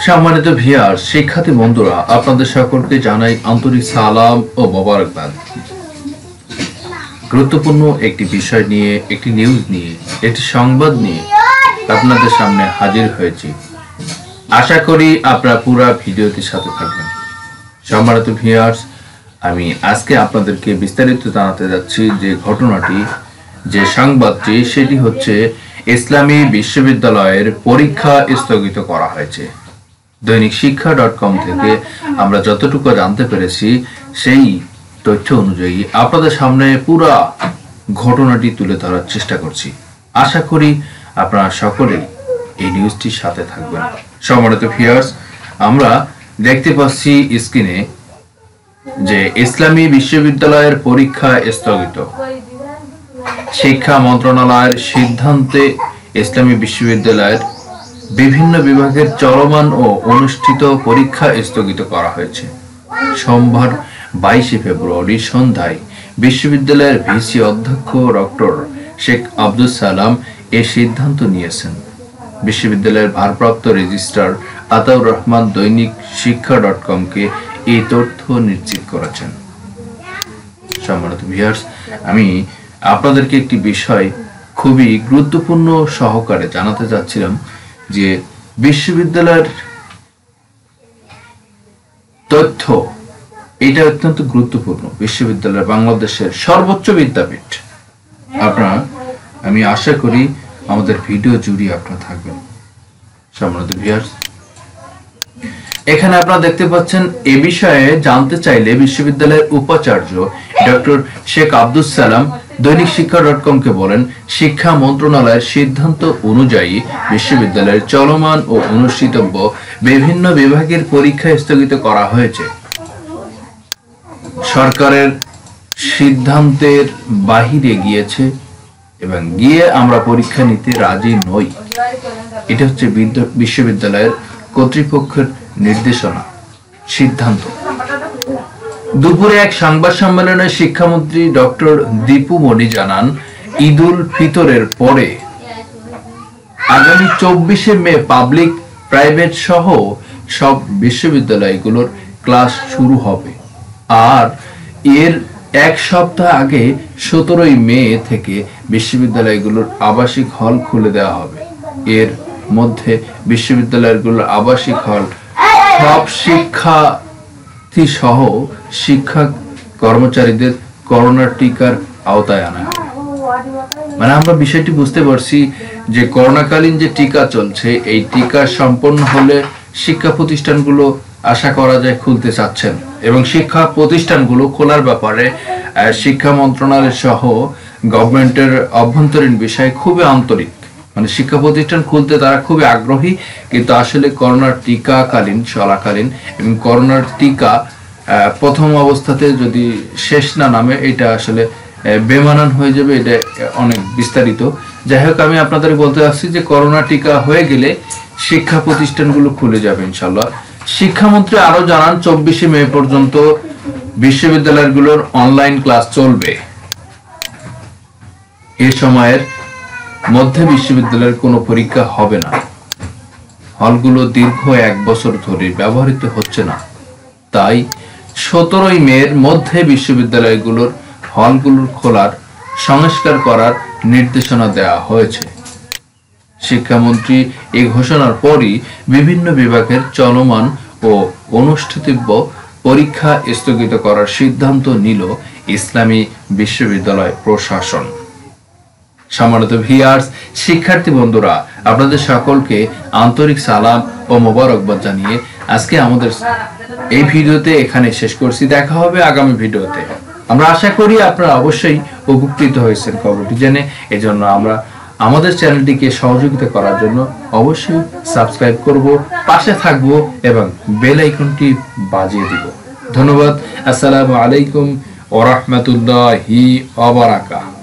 সম্মানিত ভিউয়ার্স, শিক্ষার্থী বন্ধুরা, আপনাদের সকলকে জানাই আন্তরিক সালাম ও মোবারকবাদ। গুরুত্বপূর্ণ একটি বিষয় নিয়ে, একটি নিউজ নিয়ে, একটি সংবাদ নিয়ে আপনাদের সামনে হাজির হয়েছি। আশা করি আপনারা পুরো ভিডিওটির সাথে থাকবেন। সম্মানিত ভিউয়ার্স, আমি আজকে আপনাদেরকে বিস্তারিত জানাতে যাচ্ছি যে ঘটনাটি, যে সংবাদটি, সেটি হচ্ছে ইসলামী বিশ্ববিদ্যালয়ের পরীক্ষা স্থগিত করা হয়েছে। দৈনিক শিক্ষা.com থেকে আমরা যতটুকু জানতে পেরেছি সেই তথ্য অনুযায়ী আপনাদের সামনে পুরো ঘটনাটি তুলে ধরার চেষ্টা করছি। আশা করি আপনারা সকলেই এই নিউজটির সাথে থাকবেন। সম্মানিত ভিউয়ার্স, আমরা দেখতে পাচ্ছি স্ক্রিনে যে ইসলামী বিশ্ববিদ্যালয়ের পরীক্ষা স্থগিত। শিক্ষা মন্ত্রণালয়ের সিদ্ধান্তে ইসলামী বিশ্ববিদ্যালয়ের বিভিন্ন বিভাগের চলমান ও অনুষ্ঠিত পরীক্ষা স্থগিত করা হয়েছে। সোমবার 22 ফেব্রুয়ারি সন্ধ্যায় বিশ্ববিদ্যালয়ের ভিসি অধ্যক্ষ ডক্টর শেখ আব্দুল সালাম এ সিদ্ধান্ত নিয়েছেন। বিশ্ববিদ্যালয়ের ভারপ্রাপ্ত রেজিস্ট্রার আতাউর রহমান দৈনিক শিক্ষা.com-কে এই তথ্য নিশ্চিত করেছেন। সম্মানিত ভিউয়ার্স, আমি আপনাদেরকে একটি বিষয় খুবই গুরুত্বপূর্ণ সহকারে জানাতে চাচ্ছিলাম যে বিশ্ববিদ্যালয়ের তথ্য এটা অত্যন্ত গুরুত্বপূর্ণ। বিশ্ববিদ্যালয় বাংলাদেশের সর্বোচ্চ বিদ্যাপীঠ। আমি আশা করি আমাদের ভিডিও জুড়ে আপনারা থাকবেন। সম্মানিত ভিউয়ার্স, এখানে আপনারা দেখতে পাচ্ছেন এ বিষয়ে জানতে চাইলে বিশ্ববিদ্যালয়ের উপাচার্য ডক্টর শেখ আব্দুল সালাম দৈনিক শিক্ষা.com-কে বলেন, শিক্ষা মন্ত্রণালয়ের সিদ্ধান্ত অনুযায়ী বিশ্ববিদ্যালয়ের চলমান ও অনুষ্ঠিতব্য বিভিন্ন বিভাগের পরীক্ষা স্থগিত করা হয়েছে। সরকারের সিদ্ধান্তের বাহিরে গিয়েছে এবং গিয়ে আমরা পরীক্ষা নিতে রাজি নই। এটা হচ্ছে বিশ্ববিদ্যালয়ের কর্তৃপক্ষের নির্দেশনা, সিদ্ধান্ত। দুপুরে এক সংবাদ সম্মেলনে শিক্ষামন্ত্রী ডক্টর দীপু মনি জানান, ঈদুল ফিতরের পরে আগামী 24 মে পাবলিক, প্রাইভেট সহ সব বিশ্ববিদ্যালয়গুলোর ক্লাস শুরু হবে। আর এর এক সপ্তাহ আগে 17 মে থেকে বিশ্ববিদ্যালয়গুলোর আবাসিক হল খুলে দেওয়া হবে। এর মধ্যে বিশ্ববিদ্যালয়গুলোর আবাসিক হল সব শিক্ষার্থী সহ শিক্ষা কর্মচারীদের করোনা টিকার আওতায় আনা হবে। মানে আমরা বিষয়টি বুঝতে পারছি যে করোনাকালীন যে টিকা চলছে, এই টিকা সম্পন্ন হলে শিক্ষা প্রতিষ্ঠানগুলো আশা করা যায় খুলতে চাচ্ছেন এবং শিক্ষা প্রতিষ্ঠানগুলো খোলার ব্যাপারে শিক্ষা মন্ত্রণালয় সহ গভর্নমেন্টের অভ্যন্তরীণ বিষয় খুবই আন্তরিক। মানে শিক্ষা প্রতিষ্ঠান খুলতে তারা খুবই আগ্রহী, কিন্তু আসলে করোনার টিকাকালীন চলাকালীন এবং করোনার টিকা প্রথম অবস্থাতে যদি শেষ না নামে, এটা আসলে বেমানান হয়ে যাবে। এটা অনেক বিস্তারিত। যাই হোক, আমি আপনাদের বলতে চাচ্ছি যে করোনা টিকা হয়ে গেলে শিক্ষা প্রতিষ্ঠানগুলো খুলে যাবে ইনশাল্লাহ। শিক্ষামন্ত্রী আরো জানান, 24 মে পর্যন্ত বিশ্ববিদ্যালয়গুলোর অনলাইন ক্লাস চলবে। এ সময়ের মধ্যে বিশ্ববিদ্যালয়ের কোনো পরীক্ষা হবে না। হলগুলো দীর্ঘ 1 বছর ধরে ব্যবহৃত হচ্ছে না, তাই 17 মের মধ্যে বিশ্ববিদ্যালয়গুলোর হলগুলোর খোলার, সংস্কার করার নির্দেশনা দেওয়া হয়েছে। শিক্ষামন্ত্রী এই ঘোষণার পরই বিভিন্ন বিভাগের চলমান ও অনুষ্ঠিতব্য পরীক্ষা স্থগিত করার সিদ্ধান্ত নিল ইসলামী বিশ্ববিদ্যালয় প্রশাসন। সম্মানিত ভিউয়ার্স, শিক্ষার্থী বন্ধুরা, আপনাদের সকলকে আন্তরিক সালাম ও মোবারকবাদ জানিয়ে আজকে আমাদের এই ভিডিওতে এখানে শেষ করছি। দেখা হবে আগামী ভিডিওতে। আমরা আশা করি আপনারা অবশ্যই উপকৃত হয়েছেন খবরটি জেনে। এজন্য আমরা আমাদের চ্যানেলটিকে সহযোগিতা করার জন্য অবশ্যই সাবস্ক্রাইব করব, পাশে থাকবো এবং বেল আইকনটি বাজিয়ে দিব। ধন্যবাদ। আসসালামু আলাইকুম ওয়া রাহমাতুল্লাহি ওয়া বারাকাতুহু।